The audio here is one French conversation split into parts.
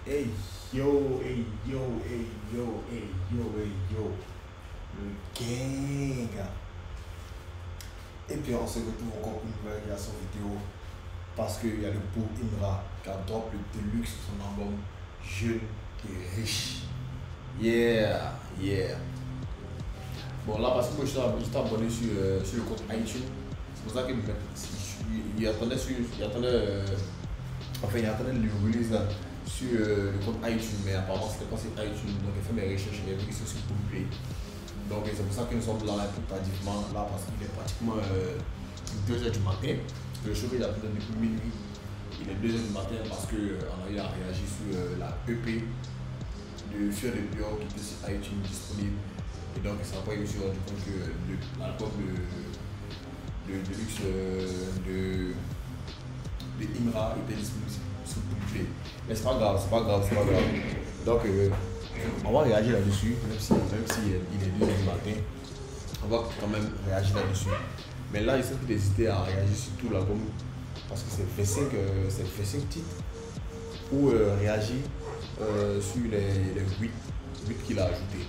Hey yo, hey yo, hey yo, hey yo, hey yo, le gang. Et puis on se retrouve encore pour une nouvelle réaction vidéo parce qu'il y a le beau Imra qui a drop le Deluxe sur son album Jeune et Riche. Yeah, yeah. Bon là parce que moi j'étais abonné sur le compte iTunes, c'est pour ça qu'il il attendait il attendait le release là, sur le compte iTunes, mais apparemment c'était pas sur iTunes, donc il fait mes recherches et il a vu que c'est sur Boomplay. Donc c'est pour ça que nous sommes là un peu tardivement, là parce qu'il est pratiquement 2h du matin. Le show il a fait depuis minuit. Il est 2h du matin parce qu'on a eu à réagir sur la EP de Fier de Dior qui était sur iTunes disponible. Et donc c'est après que je me suis rendu compte que l'album de luxe de Imra était disponible sur Boomplay. Mais c'est pas grave, c'est pas grave, c'est pas grave. Donc on va réagir là-dessus, même si il est 2h du matin, on va quand même réagir là-dessus. Mais là, il s'agit d'hésiter à réagir sur tout l'album parce que c'est 25 titres ou réagir sur les 8 qu'il a ajoutés.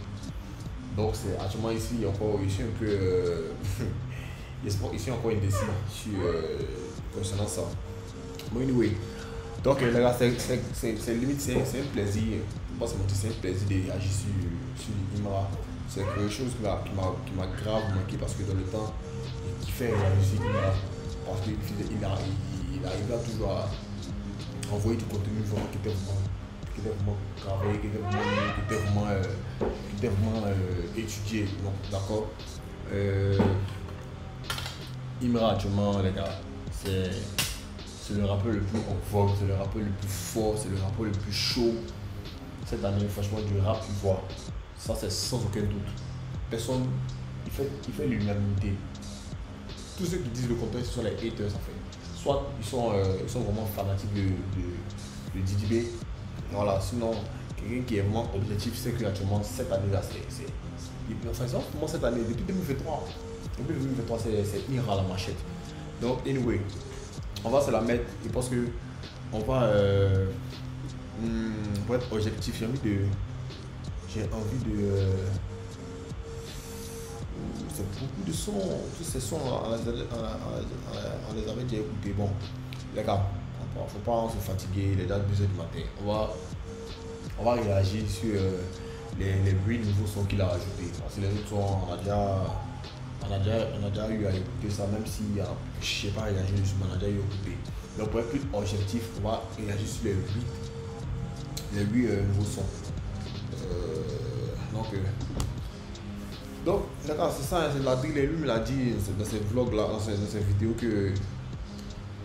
Donc, c'est actuellement ici, ici un peu. Ici encore indécis concernant ça. Bon, anyway. Donc, les gars, c'est limite, c'est un plaisir. Pas se mentir, c'est un plaisir de réagir sur Imra. C'est quelque chose qui m'a grave manqué parce que dans le temps, il kiffait réagir sur Imra. Parce qu'il arrivait toujours à envoyer du contenu vraiment qui était vraiment gravé, qui était vraiment étudié. Donc, d'accord. Imra, actuellement, les gars, c'est le rappeur le plus en vogue, c'est le rappeur le plus fort, c'est le rappeur le plus chaud. Cette année, franchement, du rap ivoire. Ça, c'est sans aucun doute. Personne, il fait l'unanimité. Tous ceux qui disent le contraire, ce sont les haters, en fait. Soit ils sont vraiment fanatiques de Didi B. Voilà, sinon, quelqu'un qui est vraiment objectif, c'est que actuellement, cette année-là, enfin, comment cette année, depuis 2023. Depuis 2023, c'est Ira la machette. Donc, anyway, on va se la mettre. Je pense que on va, pour être objectif, j'ai envie de c'est beaucoup de sons, tous ces sons, on les avait déjà écoutés. Bon, les gars, faut pas se fatiguer, il est déjà 2h du matin. On va réagir sur les 8 nouveaux sons qu'il a ajoutés. Parce que les autres sons, on a déjà eu à écouter ça, même si je sais pas réagir dessus, mais on a déjà eu à écouter. Donc pour être plus objectif, on va réagir sur les 8 nouveaux sons. Donc, d'accord, c'est ça, c'est la drill, lui me l'a dit dans ses vlogs là, dans ses vidéos que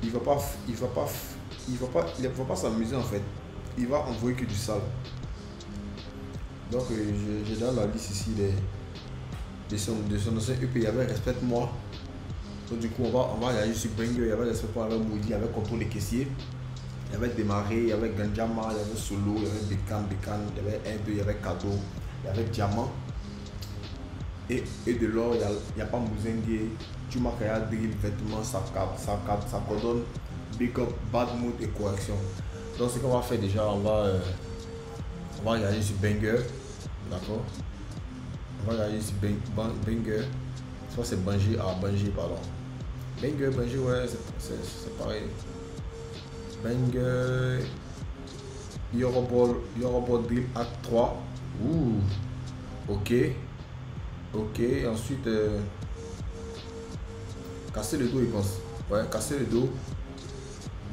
il va pas s'amuser en fait. Il va envoyer que du sale. Donc j'ai dans la liste ici de son ancien EP, il y avait Respecte-moi. Donc du coup on va réagir sur Banger, il y avait Respecte-moi avec Moody, avec Contrôle les caissiers. Il y avait Démarré, il y avait Ganjama, il y avait Solo, il y avait Bekan, il y avait 1, 2, il y avait Kado, il y avait Diamant. Et de l'or, il n'y a pas Mouzengue, Chumakaya, Drill, Vêtements, ça coordonne, Big Up, Bad Mood et Correction. Donc ce qu'on va faire déjà, on va regarder sur Banger, d'accord. On va regarder sur Banger, soit c'est Banger, pardon. Banger, ouais, c'est pareil. Banger, Yoroball Drill Act 3, ouh, ok. Ok, ensuite, casser le dos, il pense. Ouais, casser le dos.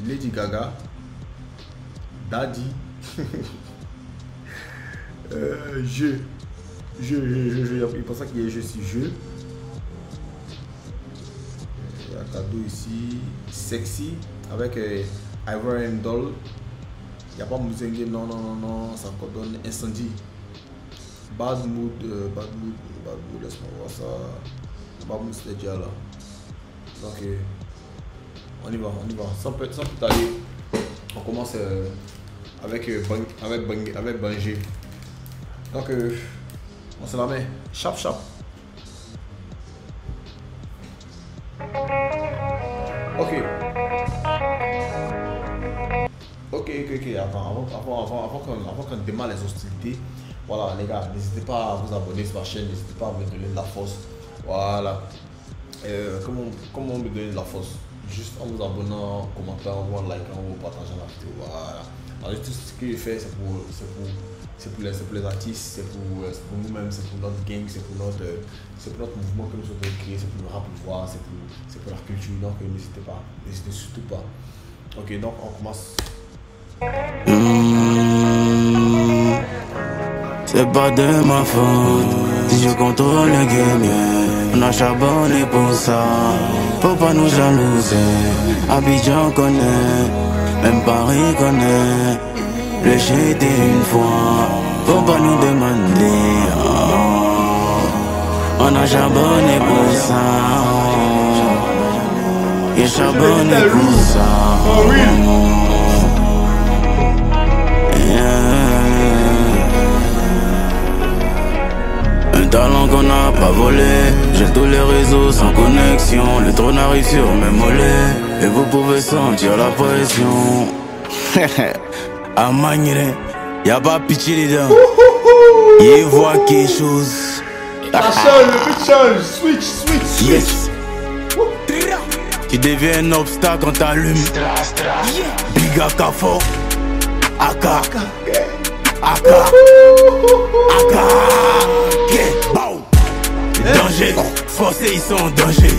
Lady Gaga. Daddy. Il pense qu'il y a jeu si jeu. Il y a un cadeau ici. Sexy. Avec Ivory and Doll. Il n'y a pas Mouzengue, non, ça coordonne Incendie. Bad mood, laisse-moi voir ça. Bad mood, c'est déjà là. Donc, on y va. Sans plus tarder, on commence avec Banger. Donc, on se la met. Chap. Ok. attends, avant qu'on démarre les hostilités, voilà, les gars, n'hésitez pas à vous abonner sur ma chaîne, n'hésitez pas à me donner de la force. Voilà. Comment me donner de la force? Juste en vous abonnant, en commentant, en likant, en partageant la vidéo. Voilà. Alors, tout ce que je fais, c'est pour les artistes, c'est pour nous-mêmes, c'est pour notre gang, c'est pour notre mouvement que nous sommes créés, c'est pour le rap pouvoir, c'est pour la culture. Donc, n'hésitez pas, n'hésitez surtout pas. Ok, donc on commence. C'est pas de ma faute si je contrôle le game. On a charbonné pour ça. Faut pas nous jalouser. Abidjan connaît, même Paris connaît. Le j'étais une fois. Faut pas nous demander. On a charbonné pour ça. Et charbonné pour ça. Un talent qu'on n'a pas volé. J'ai tous les réseaux sans connexion. Le trône arrive sur mes mollets. Et vous pouvez sentir la pression. À Magné, y'a pas pitié dedans. Il voit quelque chose. Ça change, le but change. Switch. Yes. Tu deviens un obstacle quand t'allumes. Biga Kafo. Aka. Danger, forcés ils sont en danger.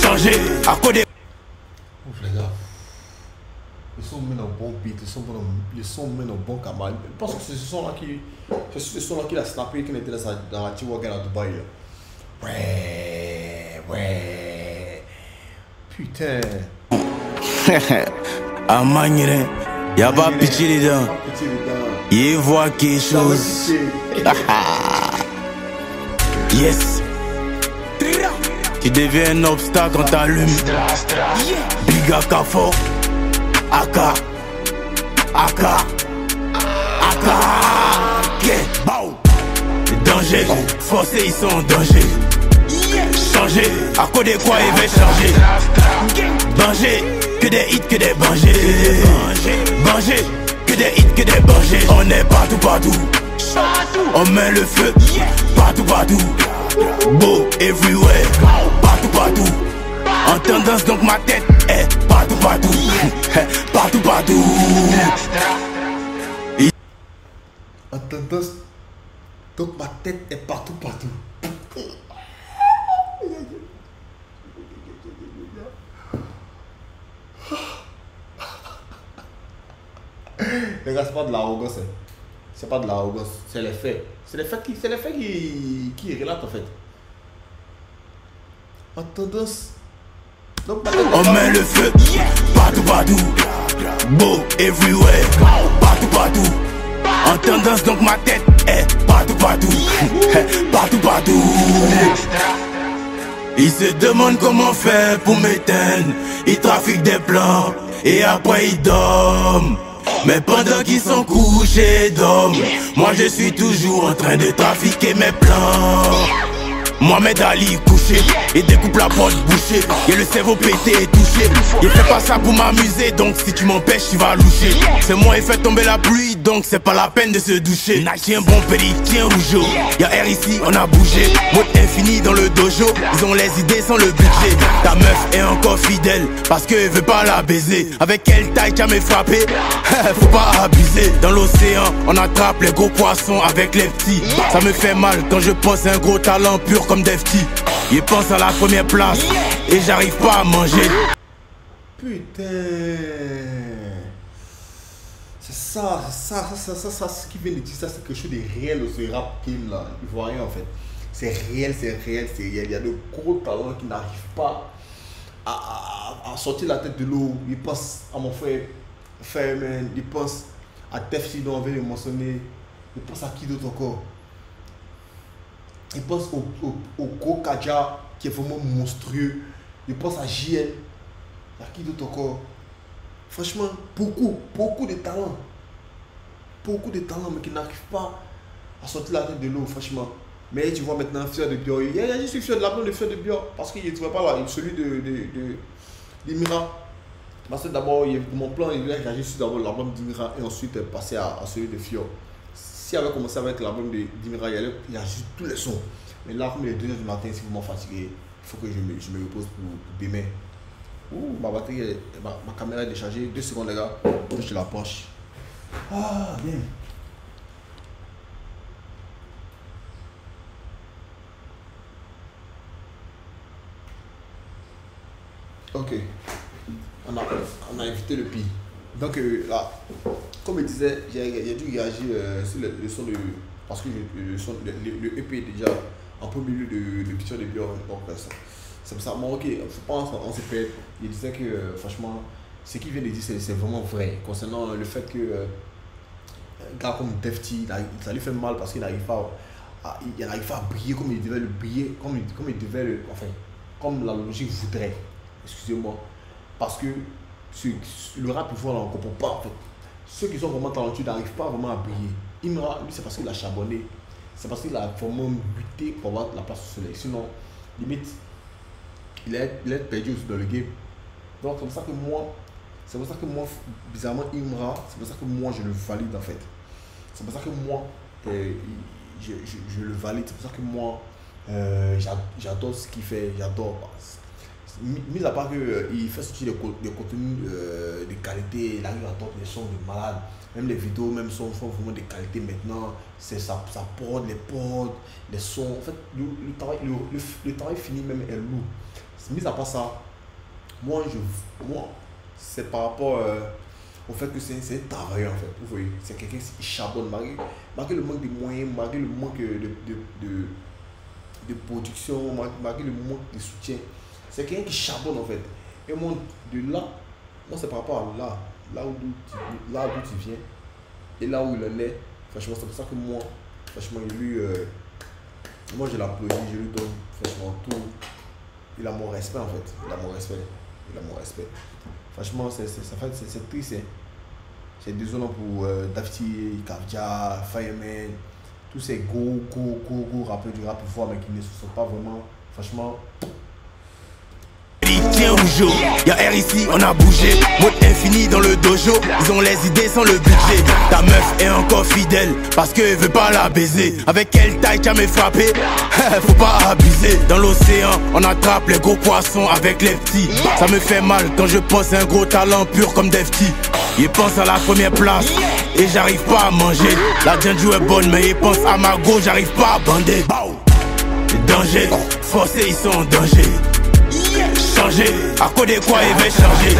Changer, à côté. Ouf les gars. Le son mène un bon beat, le son mène un bon camarade. Je pense que c'est ce son là qui a snappé quand il était dans la T-Wagon à Dubaï. Ouais. Putain. À Magné, y'a pas pitié dedans. Il voit quelque chose. Yes. Tu deviens un obstacle quand t'allumes. Biga Kafo. Aka. Danger, forcés ils sont en danger. Changer, à cause de quoi il va changer. Banger, que des hits, que des bangers. Banger, que des hits, que des bangers. On est partout. On met le feu, partout. Beau, everywhere, partout. En tendance donc ma tête est partout. En tendance donc ma tête est partout. Les gars, c'est pas de l'arrogance. C'est pas de l'arrogance, c'est les faits. C'est les faits qui relatent en fait. En tendance. Donc, on met le feu partout. Beau, everywhere, partout. En tendance donc ma tête est partout. Ils se demandent comment faire pour m'éteindre. Ils trafiquent des plans et après ils dorment. Mais pendant qu'ils sont couchés d'hommes, moi je suis toujours en train de trafiquer mes plans. Mohamed Ali couché, il découpe la porte bouchée. Et le cerveau pété et touché. Il fait pas ça pour m'amuser, donc si tu m'empêches tu vas loucher. C'est moi il fait tomber la pluie, donc c'est pas la peine de se doucher. Tiens bon péri, tiens rougeau. Y'a air ici, on a bougé. Mode infini dans le dojo. Ils ont les idées sans le budget. Ta meuf est encore fidèle, parce qu'elle veut pas la baiser. Avec quelle taille tu as me frappé? Faut pas abuser. Dans l'océan, on attrape les gros poissons avec les petits. Ça me fait mal quand je pense à un gros talent pur comme Defty. Il pense à la première place et j'arrive pas à manger. Putain. C'est ça, ce qui vient de dire ça, c'est quelque chose de réel au ce rap game là. Il voit rien en fait. C'est réel. Il y a de gros talents qui n'arrivent pas à sortir la tête de l'eau. Ils pensent à mon frère Fairman, ils pensent à Defty dont on vient de mentionner. Ils pensent à qui d'autre encore? Il pense au gros Kaja qui est vraiment monstrueux. Il pense à JL. Il y a qui d'autre encore? Franchement, beaucoup de talents. Beaucoup de talents, mais qui n'arrivent pas à sortir la tête de l'eau, franchement. Mais tu vois maintenant, fier de Bior. Je suis fier de l'appeler le fier de Bior. Parce qu'il ne trouvait pas là, celui de l'Émirat. Parce que d'abord, mon plan, il voulait réagir sur d'abord l'album d'Imira et ensuite passer à celui de Fior. S'il avait commencé avec l'album d'Imira, il allait réagir sur tous les sons. Mais là, comme il est 2h du matin, c'est vraiment fatigué. Il faut que je me repose pour demain. Ouh, ma batterie, ma caméra est déchargée. 2 secondes, les gars. Je la penche. Ah, bien. Ok. On a évité le pire. Donc là, comme je disais, j'ai dû réagir sur le son de... Parce que le EP est déjà un peu milieu de picture de Björn. Donc ça me semble ok. Je pense on s'est fait. Il disait que franchement, ce qu'il vient de dire, c'est vraiment vrai. Concernant le fait que un gars comme Defty, ça lui fait mal parce qu'il n'arrive pas à briller comme il devait le briller, comme il devait le... Enfin, comme la logique voudrait. Excusez-moi. Parce que le rap, il faut, on ne comprend pas en fait. Ceux qui sont vraiment talentueux n'arrivent pas vraiment à briller. Imra, lui, c'est parce qu'il a charbonné. C'est parce qu'il a vraiment lutté pour avoir la place au soleil. Sinon, limite, il est perdu dans le game. Donc, c'est pour ça que moi, bizarrement, Imra, c'est pour ça que moi, je le valide en fait. C'est pour ça que moi, je le valide. C'est pour ça que moi, j'adore ce qu'il fait. J'adore. Mis à part qu'il fait sortir des contenus de qualité, il arrive à entendre des sons de malade. Même les vidéos, même sont vraiment de qualité maintenant. Ça porte, les portes, les sons. En fait, le travail fini même est lourd. Mis à part ça, moi c'est par rapport au fait que c'est un travailleur en fait. Vous voyez, c'est quelqu'un qui charbonne, malgré le manque de moyens, malgré le manque de production, malgré le manque de soutien. C'est quelqu'un qui charbonne en fait. Et moi, de là, c'est par rapport à là où tu viens et là où il en est. Franchement, c'est pour ça que moi, franchement, moi je l'applaudis, je lui donne franchement tout. Il a mon respect en fait. Il a mon respect. Franchement, c'est triste. Hein. C'est désolant pour Defty, Kavja, Fireman, tous ces gros rappeurs du rap fort mais qui ne se sont pas vraiment, franchement. Tiens au jour, y'a R ici, on a bougé. Mode infini dans le dojo, ils ont les idées sans le budget. Ta meuf est encore fidèle parce qu'elle veut pas la baiser. Avec quelle taille tu as me frappé? Faut pas abuser. Dans l'océan, on attrape les gros poissons avec les petits. Ça me fait mal quand je pense à un gros talent pur comme Defty. Il pense à la première place et j'arrive pas à manger. La Django est bonne mais il pense à ma go, j'arrive pas à bander. Danger, forcés ils sont en danger. Changer, à quoi de quoi il va changer.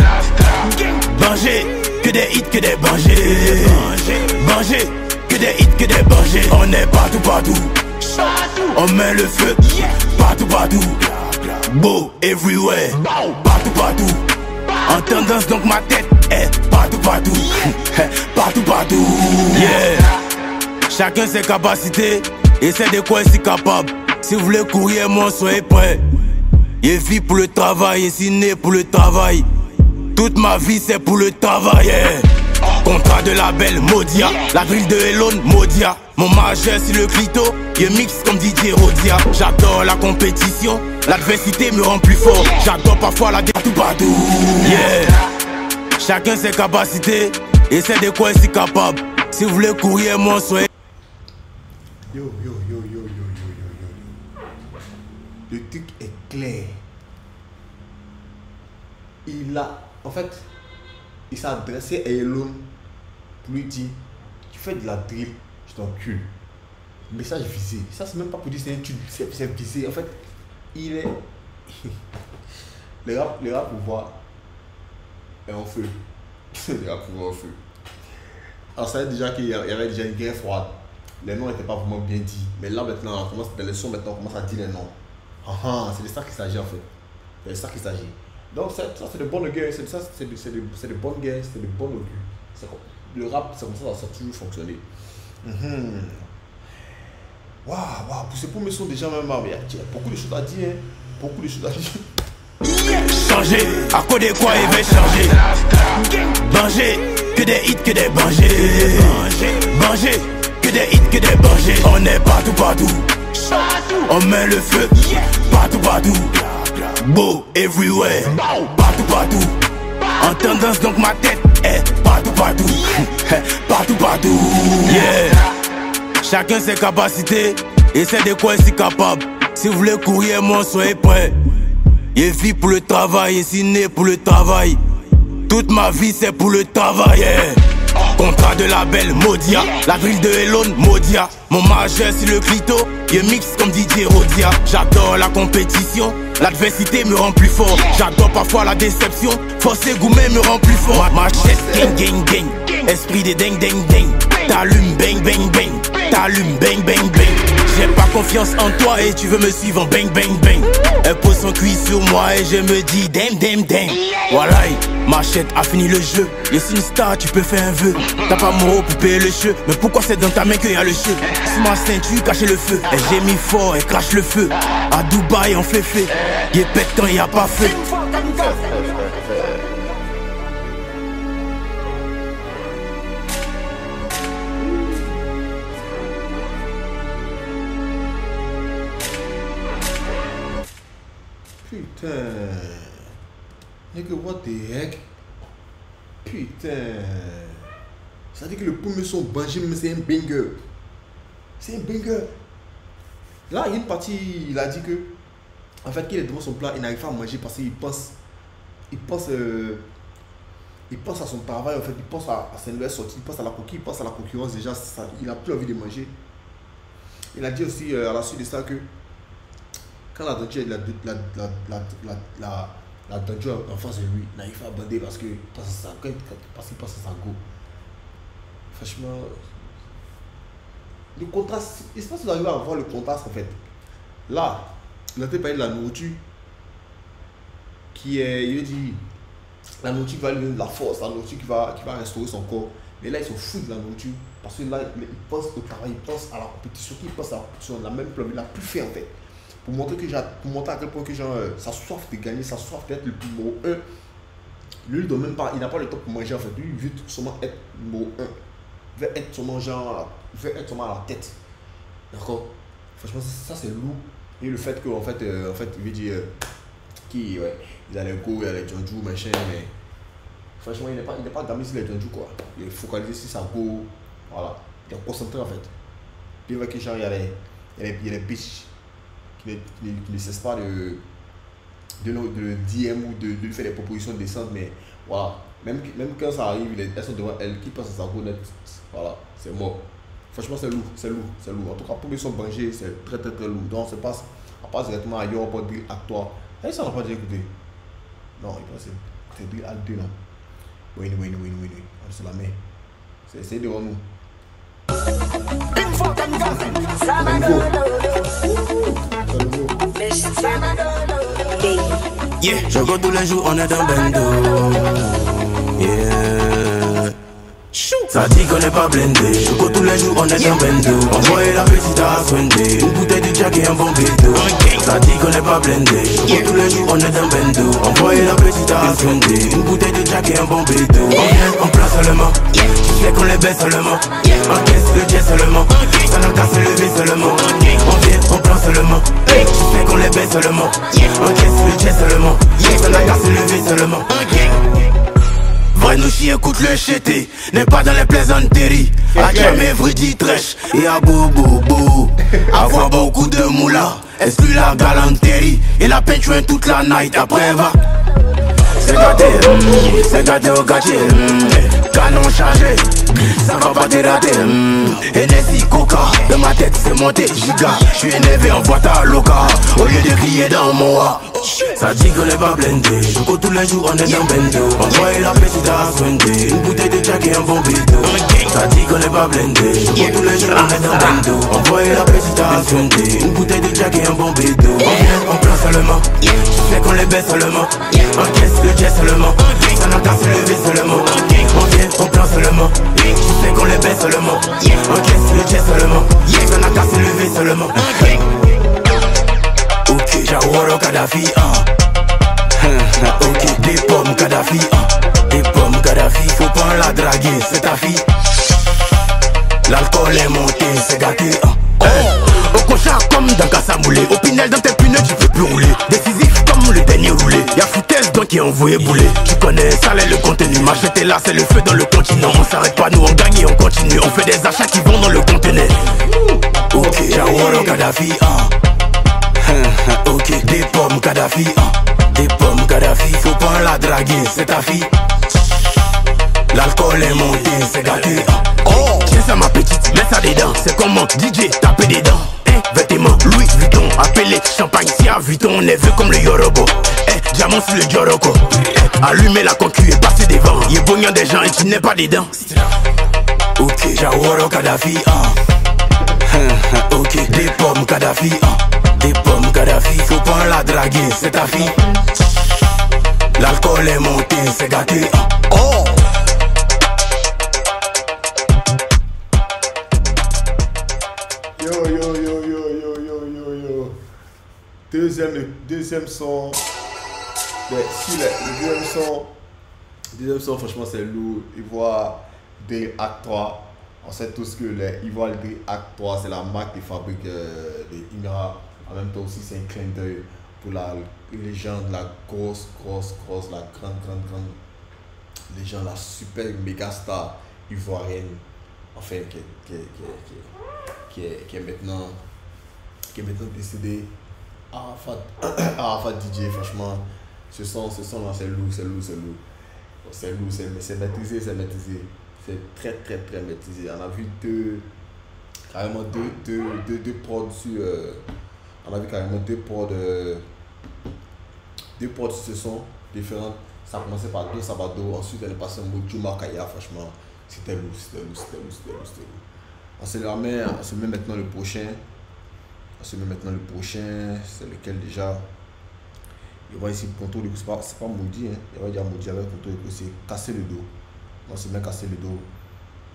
Banger, que des hits, que des bangers. Banger, que des hits, que des bangers. On est partout. On met le feu, partout. Beau, everywhere, partout. En tendance donc ma tête est partout. Partout. Yeah. Chacun ses capacités et c'est de quoi il est capable. Si vous voulez courir, moi soyez prêts. J'ai vie pour le travail, j'ai né pour le travail. Toute ma vie c'est pour le travail. Yeah. Contrat de label Modia, la ville de Elon Modia. Mon majeur sur le clito, il mix comme DJ Rodia. J'adore la compétition, l'adversité me rend plus fort. J'adore parfois la partout. Yeah. Chacun ses capacités et c'est de quoi il est capable. Si vous voulez courir, moi soyez. Yo. Le truc est clair. Il s'est adressé à Elon pour lui dire: tu fais de la drill, je t'encule. Message visé. Ça, c'est même pas pour dire c'est un tube, c'est visé. En fait, il est. Le rap pouvoir est en feu. Le rap pouvoir en feu. Alors, ça veut dire déjà qu'il y avait déjà une guerre froide. Les noms n'étaient pas vraiment bien dits. Mais là, maintenant, dans les sons, maintenant, on commence à dire les noms. C'est de ça qu'il s'agit en fait. C'est de ça qu'il s'agit. Donc ça c'est de bonnes guerres, c'est de bonnes guerres, c'est de bonnes augures. Le rap, c'est comme ça a toujours fonctionné. Waouh, pour mes sons déjà même, il y a beaucoup de choses à dire. Changer, à quoi de quoi il va changer. Banger, que des hits, que des bangers. Banger, que des hits, que des bangers. On est partout. On met le feu, partout. Beau, everywhere, partout. En tendance donc ma tête est partout, partout. Partout, partout. Yeah. Chacun ses capacités et c'est de quoi il est capable. Si vous voulez courir, moi soyez prêts. Je vis pour le travail et si né pour le travail. Toute ma vie c'est pour le travail. Yeah. Contrat de label Modia, la drill de Elon Modia. Mon majeur sur le clito, il mixe comme DJ Rodia. J'adore la compétition, l'adversité me rend plus fort. J'adore parfois la déception, forcer gourmet me rend plus fort. Machette gang gang gang, esprit de ding ding ding. T'allumes bang bang bang, t'allumes bang bang bang. J'ai pas confiance en toi et tu veux me suivre en bang bang bang. Elle pose son cuit sur moi et je me dis damn damn damn. Voilà, Machette a fini le jeu. Je suis une star, tu peux faire un vœu. T'as pas mon pour payer le cheveu. Mais pourquoi c'est dans ta main qu'il y a le cheveu? Sous ma ceinture, cacher le feu. Et j'ai mis fort et crache le feu. À Dubaï on fait fait. Y'a pète quand y'a pas feu. Putain. Nigga, what the heck? Putain. Ça veut dire que le premier son Banjim, c'est un banger. C'est un banger. Là, il y a une partie, il a dit que, en fait, qu'il est devant son plat, il n'arrive pas à manger parce qu'il pense à son travail, en fait, il pense à ses nouvelles sorties, il pense à la coquille, il pense à la concurrence déjà, ça, il n'a plus envie de manger. Il a dit aussi à la suite de ça que quand la denture en face de lui, il n'arrive pas à bander parce qu'il pense à sa go. Franchement, le contraste, il se passe que vous arrivez à voir le contraste en fait. Là, il a parlé de la nourriture qui est, il dit, la nourriture va lui donner de la force, la nourriture qui va restaurer son corps. Mais là, ils sont fous de la nourriture parce que là, ils pensent au travail, ils pensent à la compétition, ils pensent à la compétition, la même problème, il n'a plus fait en fait. Pour montrer à quel point que genre, sa soif de gagner, sa soif d'être le numéro 1. Lui, il donne même pas, il n'a pas le temps pour manger en fait. Lui, il veut seulement être numéro 1. Il veut être seulement genre, il veut être seulement à la tête. D'accord? Franchement, ça c'est lourd. Et le fait qu'en fait, il veut dire qu'il a les go, il a les Jonju, machin, mais franchement, il n'est pas gamé sur les Jonju quoi. Il est focalisé sur sa go. Voilà. Il est concentré en fait. Puis il voit que genre, il y a les bitches qui ne cessent pas de le DM ou de lui faire des propositions décentes, mais voilà, même quand ça arrive, elles sont devant elle, qui passe à sa roulette, voilà, c'est mort. Franchement, c'est lourd. En tout cas, pour les sons Banjim, c'est très lourd. Donc, on passe directement à Your Body à toi. Et ça, on n'a pas déjà écouté. Non, il passe. C'est Drill à 2 là. Oui. C'est la main. C'est devant nous. Yeah, je go tous les jours, on est dans bendo. Yeah. Ça dit qu'on n'est pas blindé. Je go tous les jours, on est dans bendo. Envoyez la petite à Swendé. Une bouteille de Jack et un bon bédo. Ça dit qu'on n'est pas blindé. Je go tous les jours, on est dans bendo. Envoyez la petite à Swendé. Une bouteille de Jack et un bon bédo. On vient, on place seulement. Tu sais qu'on les baisse seulement. Encaisse le jet seulement. Ça n'a qu'à se lever seulement. On vient, on place seulement. Tu sais qu'on les baisse seulement. Encaisse le jet seulement. Ça n'a qu'à se lever seulement. Vanouchi écoute le chété, n'est pas dans les plaisanteries. A jamais vridi trèche et à bobo. Avoir beaucoup de moula, exclut la galanterie. Et la peinture toute la night après va. C'est gâté au gâtier. Canon chargé, ça va pas te rater. Hennessy, Coca, de ma tête c'est monté giga. J'suis énervé en boîte à loca, au lieu de crier dans mon roi. Ça dit qu'on n'est pas blindé, je cours tous les jours on est dans bendo. Envoyez la petite à Swendé, une bouteille de Jack et un bon bédo. Ça dit qu'on n'est pas blindé, je cours tous les jours on est dans bendo. Envoyez la petite à Swendé, une bouteille de Jack et un bon bédo. On vient, on place seulement, tu sais qu'on les baisse seulement. Encaisse le jet seulement, ça n'a qu'à se lever seulement. On vient, on place seulement, tu sais qu'on les baisse seulement. Encaisse le jet seulement, ça n'a qu'à se lever seulement. Ok, Jawara Kadhafi, ok, des pommes Kadhafi, des pommes Kadhafi. Faut pas la draguer, c'est ta fille. L'alcool est monté, c'est gâté, Au cochard comme dans Kassamoulé. Au Pinel dans tes pneus, tu peux plus rouler. Décisif comme le dernier roulé. Y'a foutaise dans moi qui ai envoyé bouler. Tu connais, ça l'est le contenu. Ma j'étais là, c'est le feu dans le continent. On s'arrête pas, nous on gagne et on continue. On fait des achats qui vont dans le conteneur. Ok, Jawara Kadhafi, ok, des pommes Kadhafi, des pommes Kadhafi. Faut pas la draguer, c'est ta fille. L'alcool est monté, c'est gâté. Oh, tiens ça ma petite, mets ça dedans. C'est comment DJ, taper des dents. Vêtements Louis Vuitton, appelé champagne si à Vuitton. On est vu comme le Yorobo. Diamant sur le Joroko. Allumer la concu et passer devant. Y'a bognon des gens et tu n'es pas dedans. Ok, Jawara Kadhafi, ok, des pommes Kadhafi, des pommes Kadhafi. Faut pas la draguer, c'est ta fille. L'alcool est monté, c'est gâté. Oh. Deuxième son. Le deuxième son, franchement, c'est lourd. Ivoire Drill Act 3. On sait tous que Ivoire Drill Act 3, c'est la marque des fabriques de Imra. En même temps aussi, c'est un clin d'œil pour la légende, la grosse, la grande légende, la super méga star ivoirienne. Enfin, qui est maintenant décédé. Arafat DJ, franchement, ce son là, c'est lourd. C'est maîtrisé. C'est très maîtrisé. On a vu deux prods sur. On a vu carrément deux prods sur ce son différents. Ça a commencé par deux Sabado, ensuite elle est passée en mode Juma Kaya, franchement, c'était lourd. On se met maintenant le prochain. C'est lequel déjà. Il va ici contour du coup, c'est pas maudit, hein. Il va dire maudit avec contour du coup, c'est casser le dos. On se met casser le dos.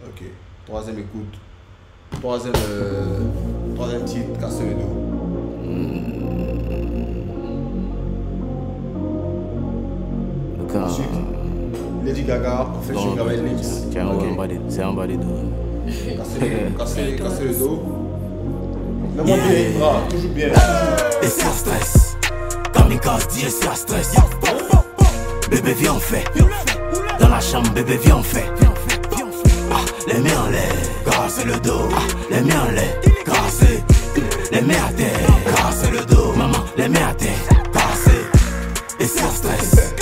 Ok. Troisième écoute. Troisième titre, casser le dos. Ensuite, Lady Gaga, on fait Sugar Ray Lips. C'est un bas des dos. Casser le dos. Même bien, toujours bien. Et c'est un stress. Kamikaze dit et c'est un stress. Bébé viens on fait. Dans la chambre bébé viens on fait. Les mains en l'air, casser le dos. Les mains en l'air, casser. Les mains à terre, casser le dos. Maman, les mains à terre, casser. Et c'est un stress.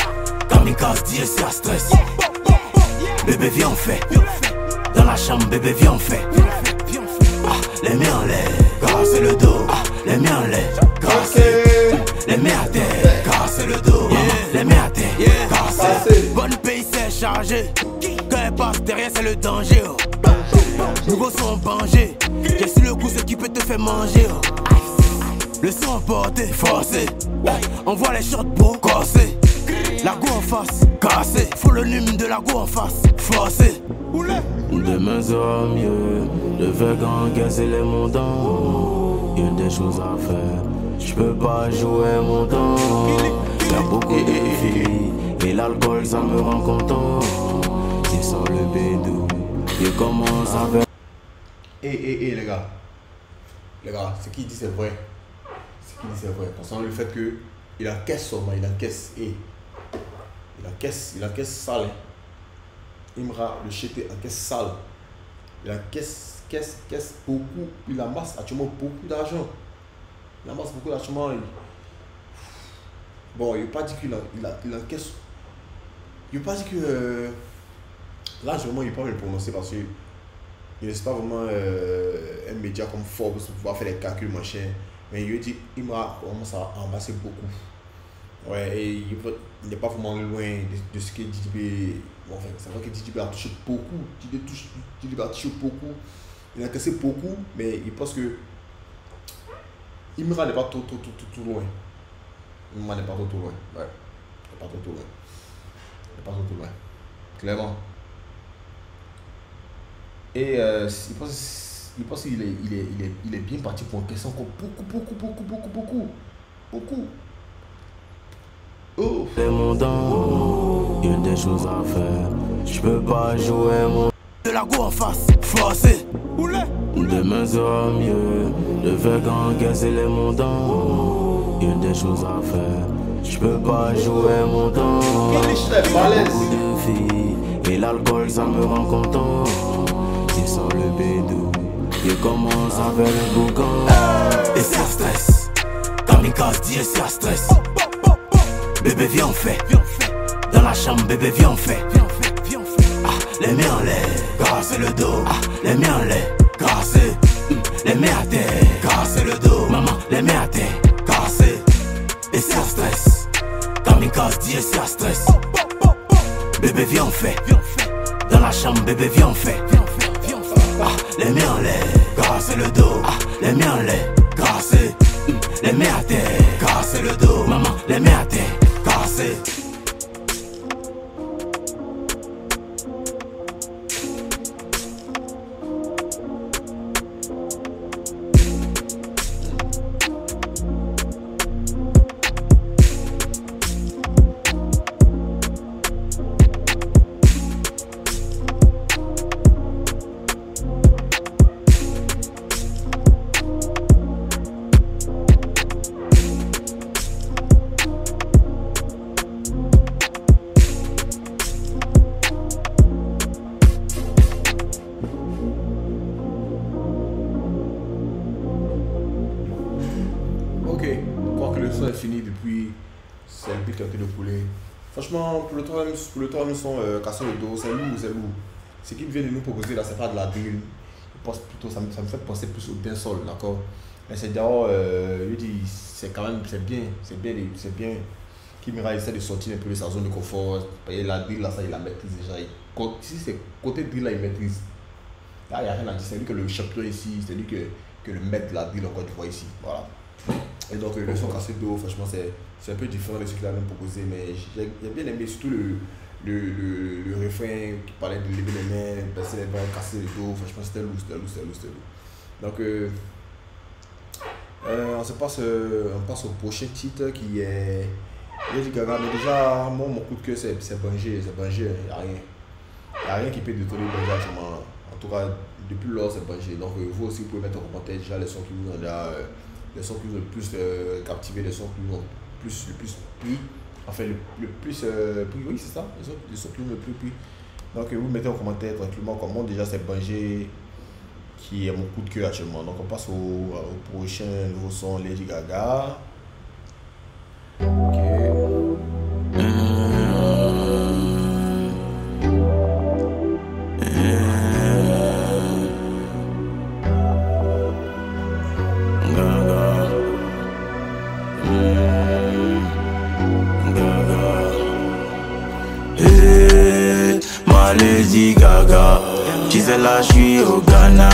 Kamikaze dit et c'est un stress. Bébé viens on fait. Dans la chambre bébé viens on fait. Les mains en l'air, casser le dos. Les mains en l'air, casser. Les mains à terre, casser le dos. Les mains à terre, casser. Bonne pays c'est chargé. Quand elle passe derrière c'est le danger. Nouveau son bangé. J'ai sur le coup ce qui peut te faire manger. Le son emporté, forcé. On voit les shorts pour casser. La go en face, cassé. Faut le nume de la go en face, forcé. Demain sera mieux. Je vais encaisser les montants. Y'a des choses à faire. Je peux pas jouer mon temps. Y'a beaucoup de filles. Et l'alcool ça me rend content. Ils sont le bédou. Je commence à faire. Les gars, ce qu'il dit c'est vrai. Concernant le fait que il encaisse seulement, il encaisse sale. Imra, le chété encaisse sale. Il encaisse beaucoup. Il amasse actuellement beaucoup d'argent. Bon, il n'a pas dit qu'il encaisse. Il n'a pas dit que. Là, vraiment, il ne peut pas le prononcer parce que il n'est pas vraiment un média comme Forbes pour pouvoir faire les calculs, machin. Mais il dit Imra commence à amasser beaucoup. Ouais, et il n'est pas vraiment loin de ce que DJB. Bon, enfin, c'est vrai que DJB a touché beaucoup. DJB a touché beaucoup. Il a cassé beaucoup, mais il pense que Imra n'est pas trop loin. Imra n'est pas trop loin. Ouais. Il n'est pas trop loin. Clairement. Et il pense qu'il est bien parti pour encaisser encore beaucoup. Oh. Les montants, y'a des choses à faire. Je peux pas jouer mon. De la go en face, forcé. Demain sera mieux. Je vais encaisser les montants. Y'a des choses à faire. je peux pas jouer mon temps. Y'a beaucoup de filles et l'alcool ça me rend content. Il sort le bédou, il commence à faire le boucan. Et ça stresse, kamikaze dit et ça stresse. Bébé viens on fait, dans la chambre bébé viens on fait. Ah, les mains en l'air, casser le dos. Ah, les mains en l'air, casser. Les mains à terre, casser le dos. Maman, les mains à terre, casser. Et ça stresse, kamikaze dit et ça stresse. Bébé viens on fait, dans la chambre bébé viens on fait. Ah, les mains en l'air, casser le dos. Ah, les mains en l'air, casser. Les mains à terre, casser le dos. Maman, les mains à terre, casser. Est fini depuis, c'est un peu tenté de couler. Franchement, pour le troisième son, casser le dos, c'est lourd, c'est lourd. Ce qu'il vient de nous proposer là, c'est pas de la drill. Je pense plutôt, ça me fait penser plus au bien sol, d'accord. Mais c'est d'abord, je dis, c'est quand même, c'est bien Kimera essaie de sortir un peu de sa zone de confort. Et la drill là, ça il la maîtrise déjà. Si c'est côté drill là, il maîtrise. Là, il n'y a rien à dire, c'est lui que le champion ici, c'est lui que le maître de la drill encore, tu vois ici. Voilà. Et donc le son cassé d'eau, franchement c'est un peu différent de ce qu'il a même proposé, mais j'ai bien aimé surtout le refrain qui parlait de lever les mains, passer les bras, casser le dos, franchement c'était lourd. Donc on passe au prochain titre qui est Lady Gaga, mais déjà moi mon coup de cœur c'est Bangé, il n'y a rien qui peut détonner Bangé actuellement. En tout cas depuis lors c'est Bangé, donc vous aussi vous pouvez mettre en commentaire déjà les sons qui vous ont déjà les sons qui vous ont le plus captivé, les sons qui vous ont le plus pris, enfin le plus pris, oui c'est ça, les sons qui vous ont le plus pris. Donc vous mettez en commentaire tranquillement comment déjà c'est Bangé qui est mon coup de cœur actuellement. Donc on passe au prochain nouveau son Lady Gaga. Ok. Lady Gaga, tu sais là je suis au Ghana,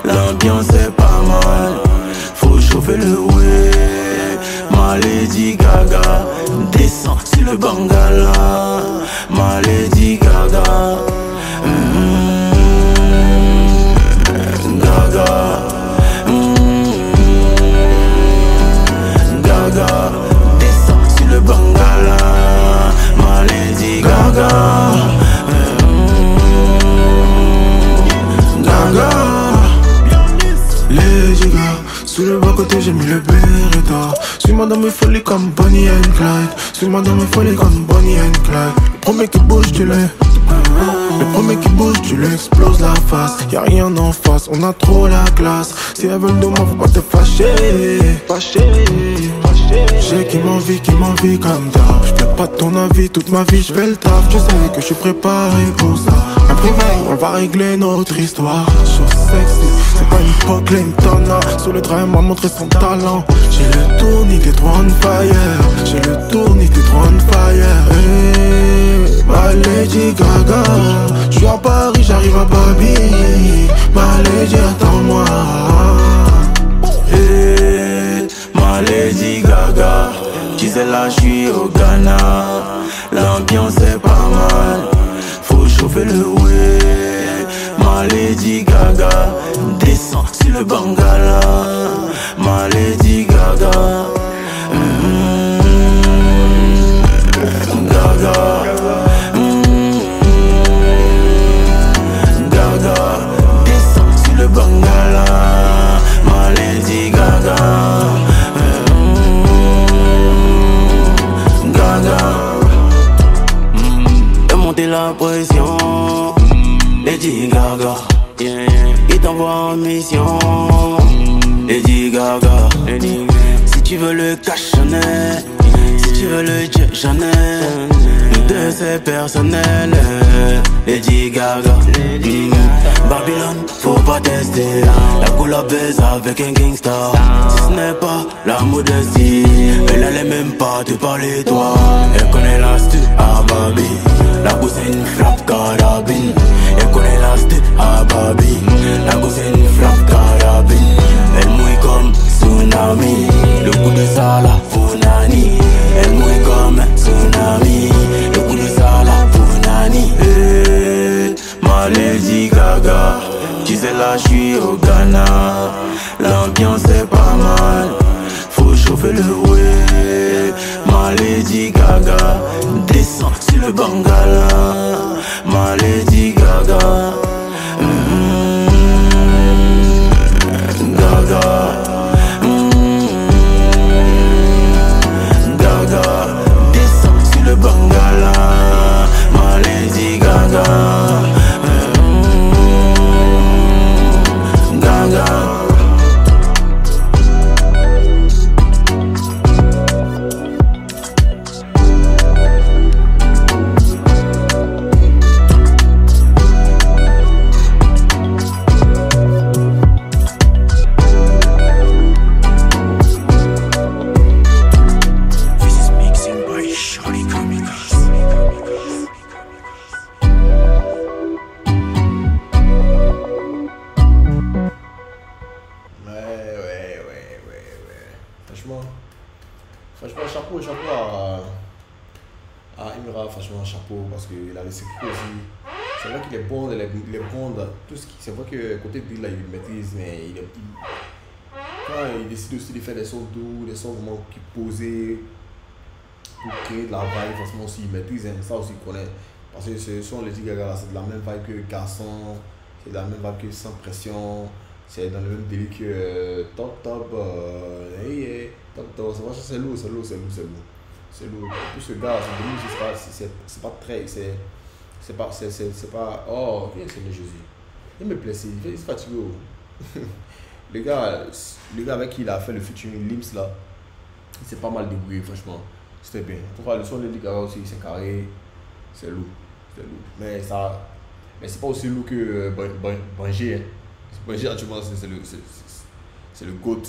l'ambiance est pas mal, faut chauffer le way. Ma Lady Gaga, descends sur le Bangala. Ma Lady Gaga, Gaga, Gaga, descends sur le Bangala. Ma Lady Gaga. Lady Gaga, sous le bas côté j'ai mis le Beretta. Suis-moi dans mes folies comme Bonnie and Clyde. Suis-moi dans mes folies comme Bonnie and Clyde. Le premier qui bouge tu l'es. Le premier qui bouge tu l'exploses la face. Y'a rien en face, on a trop la classe. Si elles veulent de moi faut pas te fâcher. J'ai qui m'envie comme d'hab. J'fais pas de ton avis, toute ma vie j'fais le taf. Tu sais que je suis préparé pour ça. En privé, on va régler notre histoire. Chose sexy, c'est pas une époque Lintona. Sur le train, m'a montré son talent. J'ai le tournis, t'es trop on fire. J'ai le tournis, t'es trop on fire. Hey, ma Lady Gaga, j'suis à Paris, j'arrive à Babi. Ma Lady, attends-moi. Hey, ma Lady Gaga, tu sais là j'suis au Ghana, l'ambiance est pas mal, faut chauffer le way. Ma Lady Gaga, descends sur le Bangala. Ma Lady Gaga, Gaga, Gaga, descends sur le Bangala. Ma Lady Gaga. Il t'envoie en mission. Lady Gaga. Si tu veux le cash, j'en ai. Si tu veux le jet, j'en ai. Nous deux c'est personnel. Lady Gaga. Babylone, faut pas tester. La couleur baise avec un gangsta. Si ce n'est pas la modestie, elle allait même pas te parler toi. Elle connaît la stu à Babi. La cousine frappe carabine. Elle connaît la stu à Babi. La cousine frappe carabine. Elle mouille comme tsunami. Le coup de Sala pour Nani. Elle mouille comme tsunami. Le coup de Sala pour Nani. Ma Lady Gaga, tu sais là je suis au Ghana. L'ambiance est pas mal, faut chauffer le way. Ma Lady Gaga, descends sur le Bangala. Ma Lady Gaga, Gaga, Gaga, descends sur le Bangala. Ma Lady Gaga, Gaga. Franchement, chapeau à Imra, franchement, chapeau, parce qu'il a laissé aussi. C'est vrai qu'il est bon, il est bon dans tout ce qui. C'est vrai que côté build là, il maîtrise, mais quand il décide aussi de faire des sons doux, des sons vraiment qui posés pour créer de la vibe, franchement, aussi, il maîtrise, hein, ça aussi, il connaît. Parce que ce son Lady Gaga, c'est de la même vibe que Garçon, c'est de la même vibe que Sans Pression. C'est dans le même délire que Top Top, Top Top, c'est lourd. C'est lourd. En plus, ce gars, son délire, c'est pas très. C'est pas. Oh, viens c'est le Jésus. Il me plaît, il est fatigué. Le gars avec qui il a fait le featuring Lims là, il s'est pas mal débrouillé, franchement. C'était bien. Pourquoi le son de Lady Gaga aussi, c'est carré, c'est lourd. Mais c'est pas aussi lourd que Bangé. Hein. Bangé, actuellement, c'est le GOAT.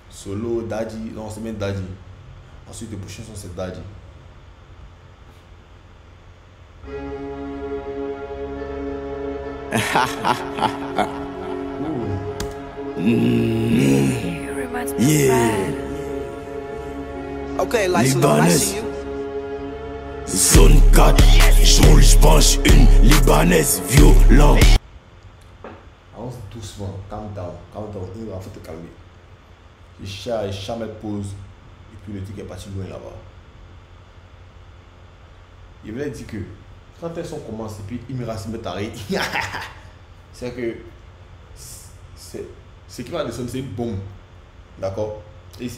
Solo, Daddy. Non, c'est même Daddy. Ensuite, le prochain son, c'est Daddy. Yeah. Okay, like Libanaise. Zone 4, j'roule, j'penche une Libanaise violent. Avance doucement, calm down, il va faut te calmer. Il jamais pause, et puis le truc est parti loin là-bas. Il voulait dire que quand un son commence et puis il me reste à rire, c'est que ce qui va descendre, c'est une bombe. D'accord? Il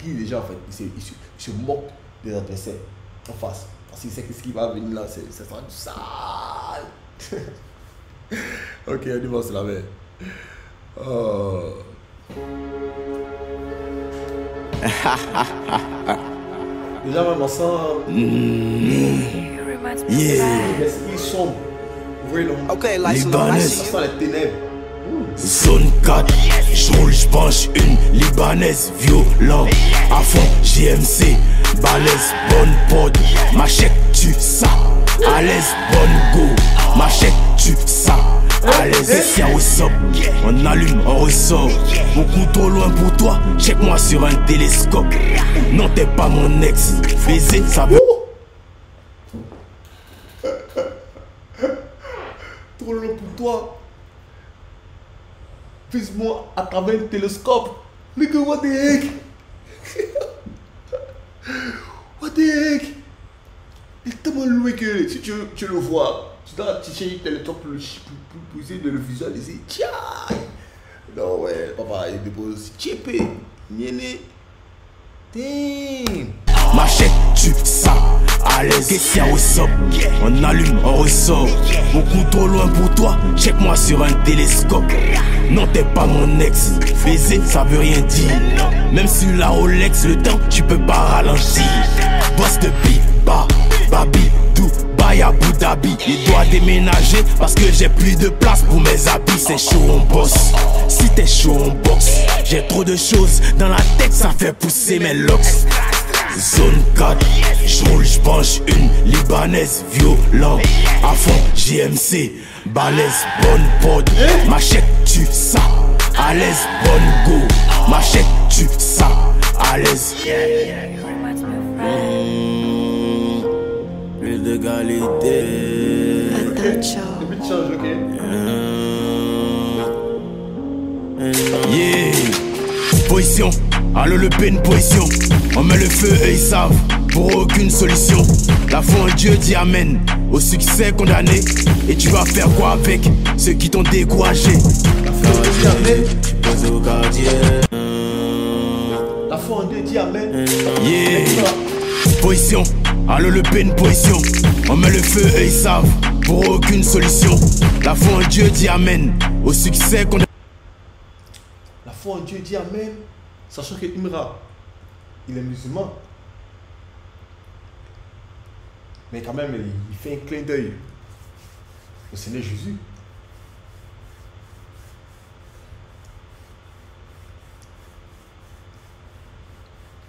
rit déjà en fait, il se moque des adversaires en face. Parce qu'il sait que ce qui va venir là, ça sera du sale. Ok, on y va, c'est la même. Oh. Déjà même ensemble. Yeah. Ils sont. Vous voyez non? Okay, like Libanaise. Ça sent les ténèbres. Zone 4, j'roule, j'penche une Libanaise violent. À fond, JMC, balèze, bonne pod. Machette, tu ça, à l'aise, bonne go. Machette, tu ça, à l'aise, c'est un WhatsApp. On allume, on ressort. Beaucoup trop loin pour toi, check-moi sur un télescope. Non, t'es pas mon ex, baiser, ça veut. Trop long pour toi. Vise-moi à travers un télescope. Nigga, what the heck? What the heck? Il est tellement loin que si tu le vois, tu dois chercher un télescope pour essayer de le visualiser. Tiens! Non, ouais, papa, il dépose. Tchépé, niéné. Damn! Machette, tu ça, à l'aise. Qu'est-ce qu'il y a au sop? On allume, on ressort. Beaucoup trop loin pour toi, check-moi sur un télescope. Non, t'es pas mon ex. Baiser, ça veut rien dire. Même sur la Rolex, le temps, tu peux pas ralentir. Boss de Biba, Babi, Dubaï, Abu Dhabi. Il doit déménager parce que j'ai plus de place pour mes habits. C'est chaud, on bosse. Si t'es chaud, on boxe. J'ai trop de choses dans la tête, ça fait pousser mes locks. Zone 4, j'roule, j'penche une libanaise violent. À fond, JMC, balèze, bonne pod. Machette, tu ça, à l'aise, bonne go. Machette, tu ça, à l'aise. Plus de qualité. Yeah, position, allô le Pen, position. On met le feu et ils savent, pour aucune solution. La foi en Dieu dit amen, au succès condamné. Et tu vas faire quoi avec ceux qui t'ont découragé? La foi en Dieu dit amen. Pose au quartier. La foi en Dieu dit amen. Yeah, position, allô le Pen, position. On met le feu et ils savent, pour aucune solution. La foi en Dieu dit amen, au succès condamné. La foi en Dieu dit amen. Sachant que Imra, il est musulman. Mais quand même, il fait un clin d'œil au Seigneur Jésus.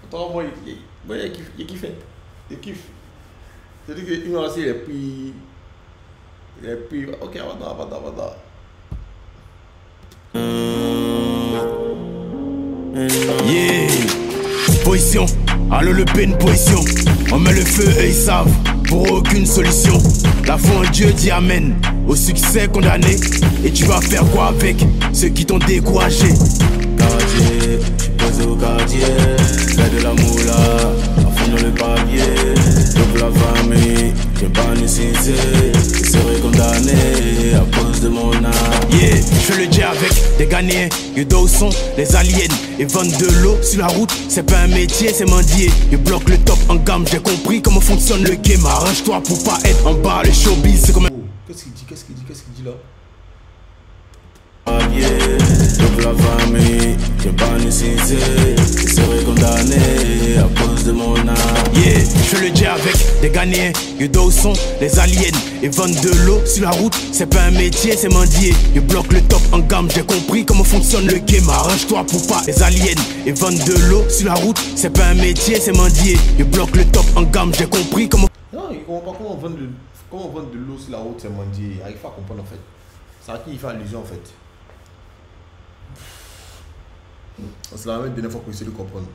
Attends, moi, il kiffe. Il kiffe. C'est-à-dire que Imra aussi, il est pris. Il est pris. Ok, va. Yeah, position, allô le Pen, position. On met le feu et ils savent, pour aucune solution. La foi en Dieu dit amen, au succès condamné. Et tu vas faire quoi avec ceux qui t'ont découragé? Quartier, pose au quartier. Fais de la moula, à fond dans le papier. Pour la famille, j'ai pas nécessité. Je serai condamné à cause de mon âme. Yeah, je fais le jet avec des Ghanéens. Yo sont les aliens et vendent de l'eau sur la route. C'est pas un métier, c'est mendier. Ils bloquent le top en gamme, j'ai compris comment fonctionne le game. Arrange-toi pour pas être en bas, le showbiz c'est comme un... Qu'est-ce qu'il dit là? Pour la famille, j'ai pas nécessité. Je serai condamné à cause de mon âme. Yeah, je fais le jet avec des Ghanéens. Yo sont les aliens et vendent de l'eau sur la route. C'est pas un métier, c'est mendier. Ils bloquent le top en gamme, j'ai compris comment fonctionne le game. Arrange-toi pour pas les aliens et vendent de l'eau sur la route. C'est pas un métier, c'est mendier. Ils bloquent le top en gamme, j'ai compris comment... Non, il comprend pas comment on vend de l'eau sur la route, c'est mendier. Il n'arrive pas à comprendre en fait. C'est à qui il fait allusion en fait. C'est la même dernière fois qu'on essaie de comprendre.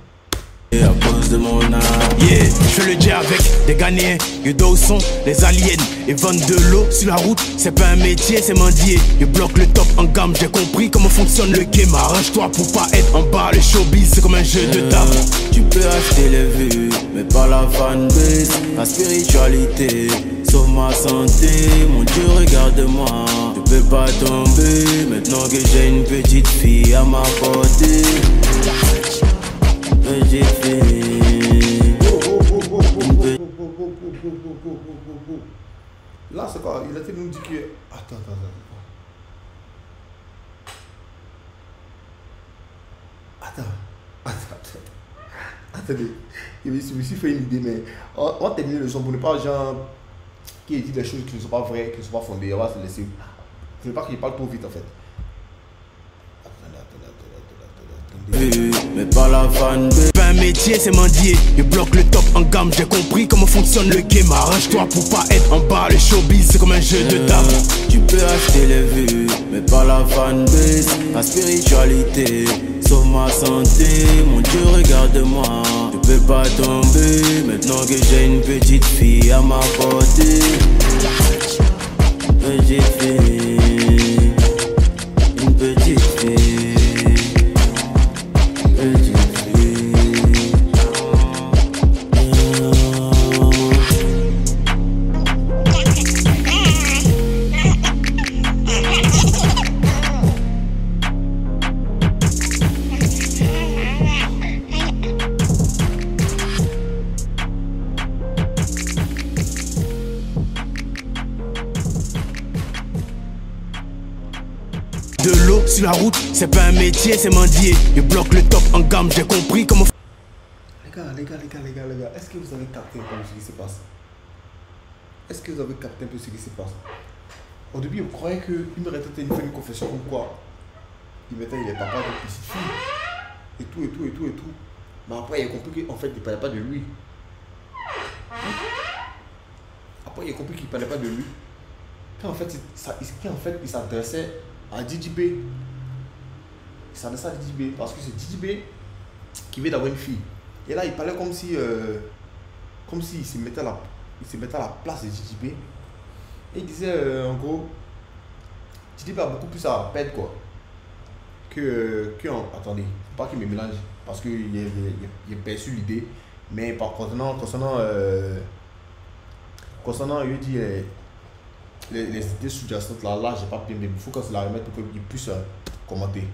À cause de mon âme. Yeah, je fais le jet avec des Ghanéens. Yo sont les aliens et vendent de l'eau sur la route. C'est pas un métier, c'est mendier. Ils bloquent le top en gamme, j'ai compris comment fonctionne le game. Arrange-toi pour pas être en bas, le showbiz c'est comme un jeu de table. Tu peux acheter les vues, mais pas la fanbase. La spiritualité, sauve ma santé. Mon Dieu, regarde-moi. Tu peux pas tomber, maintenant que j'ai une petite fille à ma portée. Petite fille. Là, c'est quoi? Il a été nous dit que. Attends. Attendez. Je me suis fait une idée, mais on va terminer le son pour ne pas gens qui dit des choses qui ne sont pas vraies, qui ne sont pas fondées. On va se laisser. Je ne veux pas qu'il parle trop vite en fait. Mais pas la fanbase. Pas un métier, c'est mendier. Ils bloquent le top en gamme, j'ai compris comment fonctionne le game. Arrange-toi pour pas être en bas, le showbiz c'est comme un jeu de table. Tu peux acheter les vues, mais pas la fanbase. La spiritualité, sauve ma santé. Mon Dieu, regarde-moi. Tu peux pas tomber, maintenant que j'ai une petite fille à ma portée. Petite fille, une petite fille. De l'eau sur la route, c'est pas un métier, c'est mendier. Il bloque le top en gamme, j'ai compris comment. Les gars, est-ce que vous avez capté un peu ce qui se passe? Est-ce que vous avez capté un peu ce qui se passe? Au début, on croyait qu'il me fait une confession comme quoi il est papa de petite fille. Et tout. Mais après, il a compris qu'en fait, il ne parlait pas de lui. Après, il a compris qu'il ne parlait pas de lui. Qu'en fait, il s'adressait à Didi B. Il s'adressait à Didi B parce que c'est Didi B qui veut d'avoir une fille. Et là, il parlait comme si il se mettait à la place de Didi B. Et il disait, en gros, Didi B a beaucoup plus à perdre, quoi. Attendez, faut pas qu'il me mélange. Parce qu'il a perçu l'idée. Mais concernant il dit les idées sous-jacentes, là j'ai pas bien, mais il faut qu'on se la remette pour qu'il puisse commenter.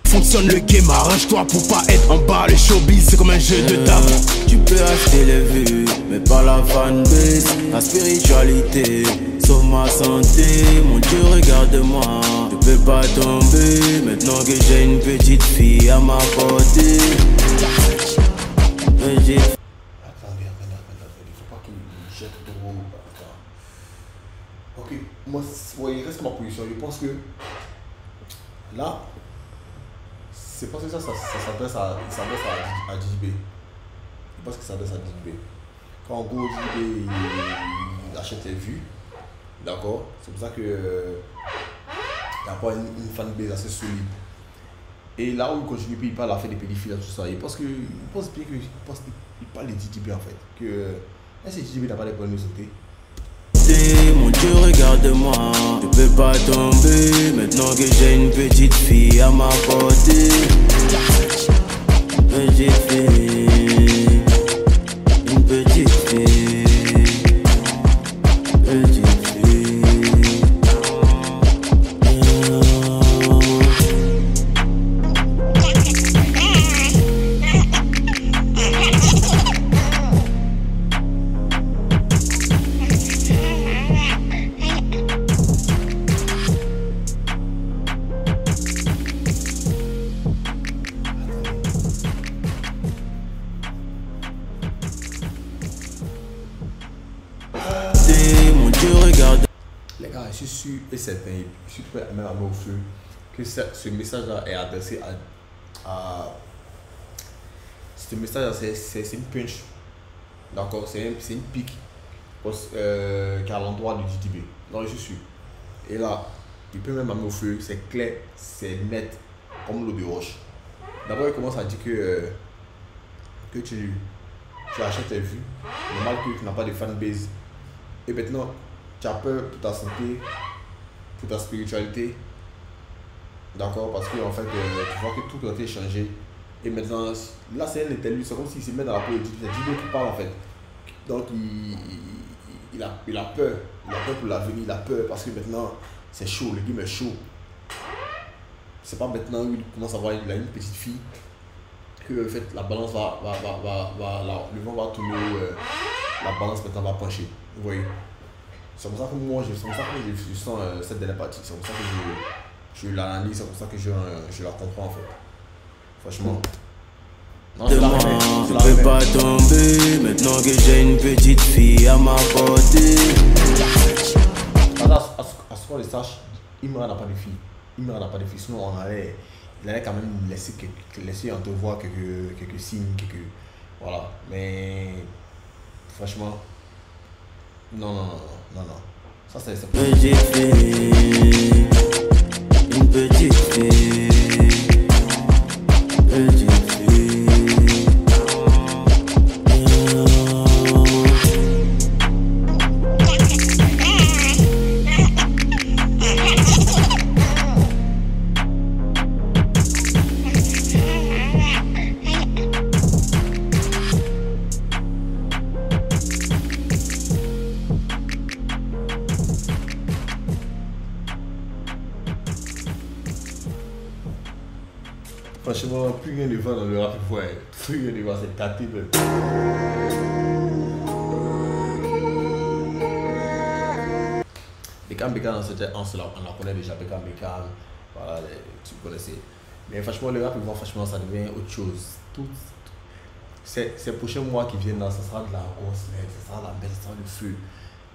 Fonctionne le game, arrange-toi pour pas être en bas. Le showbiz c'est comme un jeu de table. Tu peux acheter les vues, mais pas la fanbase. La spiritualité, sauve ma santé. Mon Dieu, regarde-moi, je peux pas tomber. Maintenant que j'ai une petite fille à ma portée. Attendez, il faut pas qu'il jette trop. Ok, moi, il reste ma position. Je pense que là, c'est parce que ça s'adresse à Didi B. Je pense que ça s'adresse à Didi B. Quand en gros Didi B il achète les vues, d'accord, c'est pour ça que il n'y a pas une fanbase assez solide. Et là où il continue, puis il parle à faire des pédophiles, tout ça, il pense bien qu'il parle de Didi B en fait. Est-ce que Didi B n'a pas des problèmes de santé? Mon Dieu, regarde-moi, je peux pas tomber. Maintenant que j'ai une petite fille à ma portée. Petite fille, une petite fille, petite fille. Les gars, je suis sûr et certain, je suis prêt même à me offrir que ce message-là est adressé à ce message-là, c'est une punch. D'accord, c'est une pique qui est à l'endroit du Didi B. Non, je suis sûr. Et là, il peut même amener au feu, c'est clair, c'est net, comme l'eau de roche. D'abord, il commence à dire que tu achètes les vues, normal que tu n'as pas de fanbase. Et maintenant, tu as peur pour ta santé, pour ta spiritualité. D'accord, parce que en fait, tu vois que tout a été changé. Et maintenant, là, c'est un interview, c'est comme s'il se met dans la peau de Didi B qui parle en fait. Donc, il a peur. Il a peur pour l'avenir, il a peur parce que maintenant, c'est chaud, le game est chaud. C'est pas maintenant où il commence à avoir une petite fille que en fait, la balance le vent va tourner, la balance maintenant va pencher. Vous voyez? C'est pour ça que moi, je sens cette dernière partie. C'est pour ça que je l'analyse, c'est pour ça que je la comprends en fait. Franchement. Non, je peux pas tomber maintenant que j'ai une petite fille à ma portée. À ce qu'on le sache, Imran n'a pas de fille. Imran n'a pas de fille, sinon il allait quand même laisser entrevoir quelques signes, voilà. Mais franchement, non. Ça c'est petite fille, une petite fille, petite fille. Franchement, plus rien ne va dans le rap, ouais. Plus rien ne va, c'est tâté même. Bekam, on la connaît déjà, Bekam, voilà, tu connaissais. Mais franchement, le rap, franchement, ça devient autre chose. Ces prochains mois qui viennent là, ça sera de la grosse merde, ça sera la merde, ça sera le feu.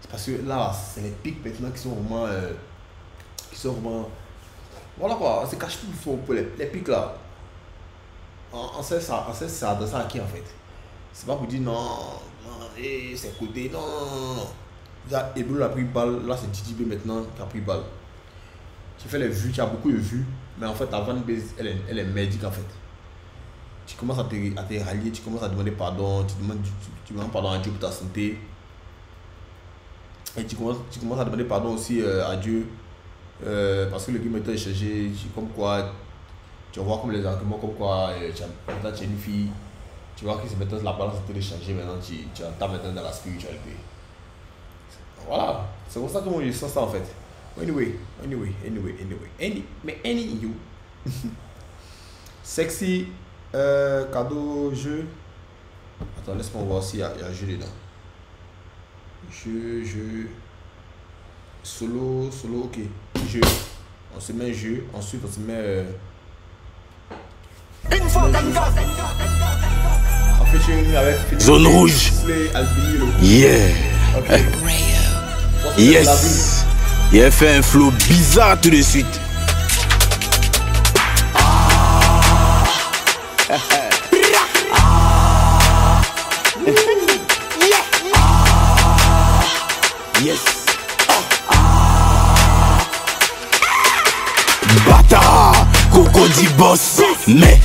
C'est parce que là, c'est les pics maintenant qui sont vraiment. Voilà quoi, on se cache plus pour les pics là. On sait ça adresse à qui en fait? C'est pas pour dire non, c'est côté, non. Ebro a pris balle, là c'est Didi B maintenant qui a pris balle. Tu fais les vues, tu as beaucoup de vues, mais en fait ta fanbase elle est merdique en fait. Tu commences à te rallier, tu commences à demander pardon, tu demandes pardon à Dieu pour ta santé. Et tu commences à demander pardon aussi à Dieu parce que le game est changé, comme quoi tu vois comme les arguments comme quoi tu es une fille, tu vois que c'est maintenant la balance est changée, maintenant tu entends maintenant dans la spiritualité. Voilà, c'est pour ça que moi je sens ça en fait. Anyway. Sexy, cadeau, jeu. Attends, laisse-moi voir s'il y a jeu dedans. Jeu. Solo, ok. Jeu. On se met jeu, ensuite on se met. En featuring avec Zone Rouge. Yeah. Okay. Yes. Il a fait un flow bizarre tout de suite. Yes. Bâtard, Coco dit boss, mais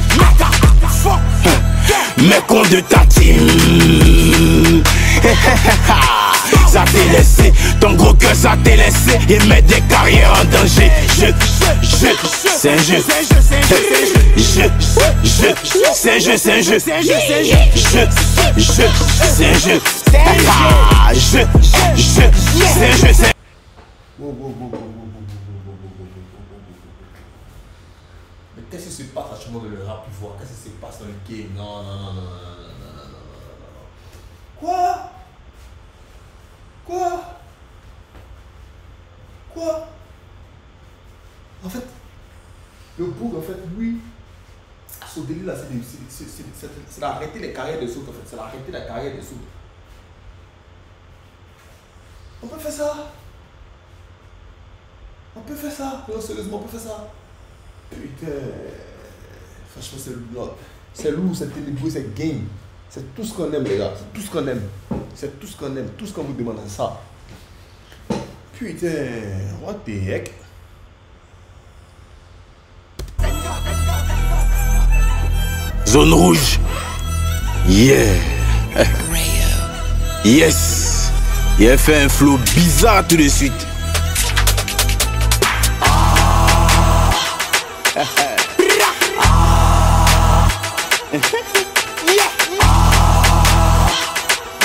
con de ta team. Ça t'est laissé, ton gros cœur ça t'est laissé et met des carrières en danger. C'est un jeu. C'est un jeu. C'est un jeu. Mais qu'est-ce qui se passe à chemin de le rap ivoire? Qu'est-ce qui se passe dans le game? Non. Quoi? En fait, le bourg, en fait, lui, son délire là, c'est d'arrêter les carrières de soute, en fait. C'est d'arrêter la carrière de soute. On peut faire ça. Non, sérieusement, on peut faire ça. Putain. Franchement, c'est lourd, c'est ténébreux, c'est game. C'est tout ce qu'on aime, les gars. C'est tout ce qu'on aime. Tout ce qu'on vous demande, c'est ça. Putain, what the heck? Zone Rouge. Yeah. Yes. Il a fait un flow bizarre tout de suite.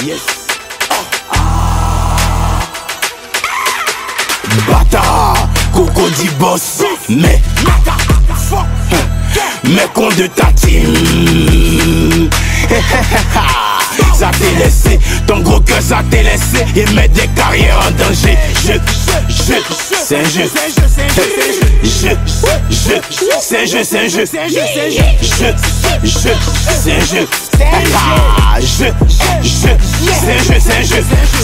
Yes. Bâtard, Coco dit boss, mais con de ta team. Ça t'est laissé, ton gros cœur ça t'est laissé et met des carrières en danger. C'est un jeu. C'est un jeu. C'est un jeu.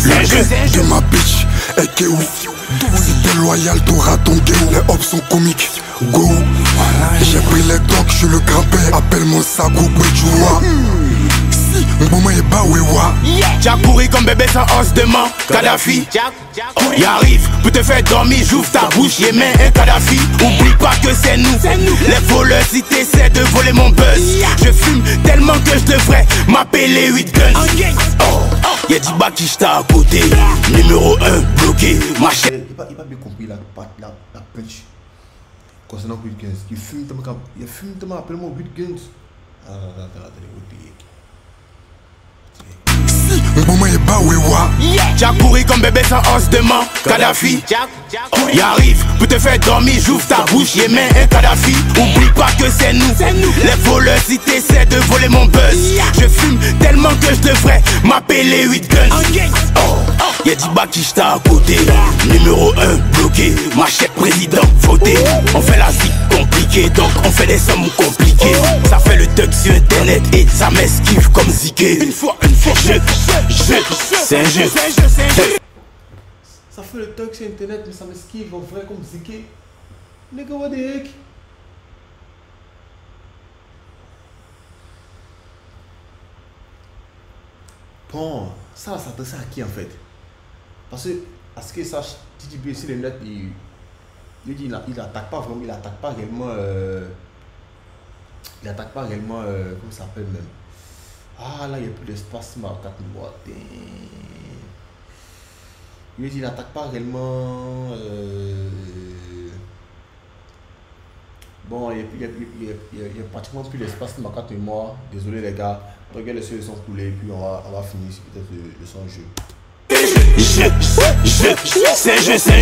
Le jeu de ma bitch est que ouf. Si t'es loyal, t'auras ton game. Les hops sont comiques. Go. J'ai pris les docs, je suis le grand-père. Appelle-moi Sagou Bejua. Si, mon moment est bas, wewa. T'as couru comme bébé sans os de main. Kadhafi. Il arrive pour te faire dormir. J'ouvre ta bouche, y'a main un Kadhafi. Oublie pas que c'est nous. Les voleurs, si t'essaies de voler mon buzz. Je fume tellement que je devrais m'appeler 8 guns. Y'a dit Bakishta à côté. Numéro 1 bloqué. Ma chaîne. Il n'a pas bien compris la punch concernant 8 guns. Il fume tellement, appelle-moi 8 guns. Si, mon moment est bas, wewa. T'as couru comme bébé sans os de main. Kadhafi. Il arrive pour te faire dormir. J'ouvre ta bouche, y'a main un Kadhafi. Oublie pas que c'est nous. Les voleurs, si t'essaies de voler mon buzz. Je fume tellement que je devrais m'appeler 8 guns. Y'a dit Bakishta à côté. Numéro 1 bloqué. Machette président voté. On fait la vie compliquée. compliqué, donc on fait des sommes compliquées. Ça fait le thug sur internet et ça m'esquive comme Ziké. Une fois, c'est un jeu. Ça fait le thug sur internet, mais ça m'esquive en vrai comme Ziké. Nigga, what the heck? Bon, ça s'adresse à qui en fait? Parce que, à ce que sache, TDB, si les net, il attaque pas vraiment, il attaque pas réellement. Il attaque pas réellement. Comment ça s'appelle même? Ah là, il n'y a plus d'espace, ma 4 mois. Il n'attaque pas réellement. Bon, il y a pratiquement plus d'espace, ma 4 mois. Désolé les gars. Donc, les seuls sont coulés, puis on va finir ici peut-être le son jeu. C'est un jeu, c'est un jeu, c'est un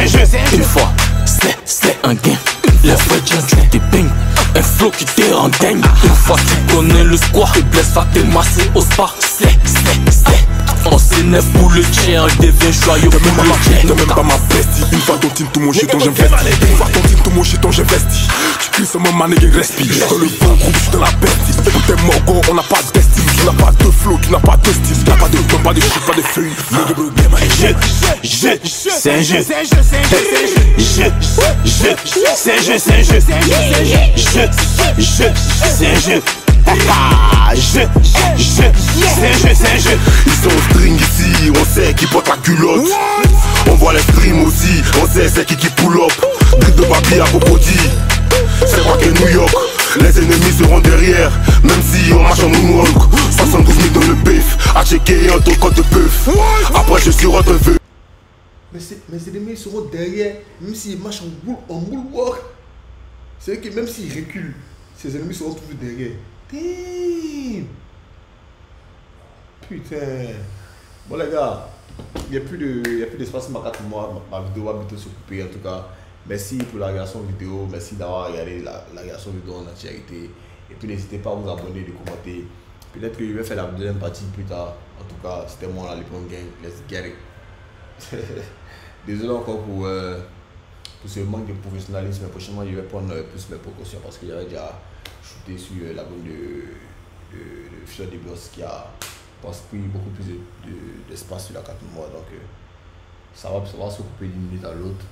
jeu, une fois, c'est un gain. Les vrais tu t'es bang, un flow qui te rend dingue. Une fois tu connais le squat, et blesse va te masser au spa. On s'énerve pour le tien, on devient joyeux pour le tien. Ne même pas ma bestie. Une fois ton team tout mon shit, j'investis. Une fois ton team tout mon shit, j'investis. Tu cries sur mon mané et respire. Dans le bon groupe, je suis dans la bestie. Écoutez Morgo, on n'a pas d'estime. Tu n'as pas de flow, tu n'as pas de style. Tu n'as pas de temps, pas de shit, pas de feuilles. C'est un jeu, c'est un jeu, c'est un jeu, c'est un jeu, c'est un jeu, c'est un jeu. C'est un jeu. Ils sont au string ici, on sait qui porte la culotte. On voit les streams aussi, on sait c'est qui pull up. Drip de papier à Cocody, c'est quoi que New York. Les ennemis seront derrière, même si on marche en moonwalk. 72 000 dans le bif, à checker un truc de bœuf. Après je suis un vœu. Mais ces ennemis seront derrière, même s'ils marchent en moonwalk. C'est vrai que même s'ils reculent, ces ennemis seront toujours derrière. Damn. Putain. Bon les gars, il n'y a plus d'espace pour moi. Ma vidéo va bientôt se couper en tout cas. Merci pour la réaction vidéo, merci d'avoir regardé la réaction vidéo en entièreté. Et puis n'hésitez pas à vous abonner, de commenter. Peut-être que je vais faire la deuxième partie plus tard. En tout cas, c'était moi la Lipon Gang. Let's get it. Désolé encore pour ce manque de professionnalisme. Mais prochainement, je vais prendre plus mes précautions parce qu'il y avait déjà shooté sur la bande de Future des Boss qui a pris beaucoup plus d'espace sur la 4 mois. Donc, ça va se couper d'une minute à l'autre.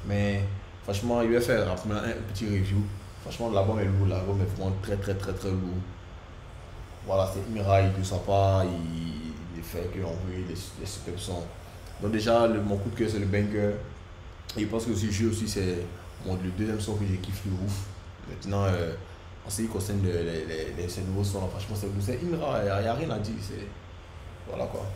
Mais franchement, il va faire rapidement un petit review. Franchement, l'album est lourd, l'album est vraiment très lourd. Voilà, c'est Mira, il ne sent pas, il fait qu'on veut les super sons. Donc déjà, mon coup de cœur c'est le banger. Et je pense que aussi, le jeu aussi, c'est le deuxième son que j'ai kiffé ouf. Maintenant, en ce qui concerne ces nouveaux sons, franchement, c'est Imra, il n'y a rien à dire. Voilà quoi.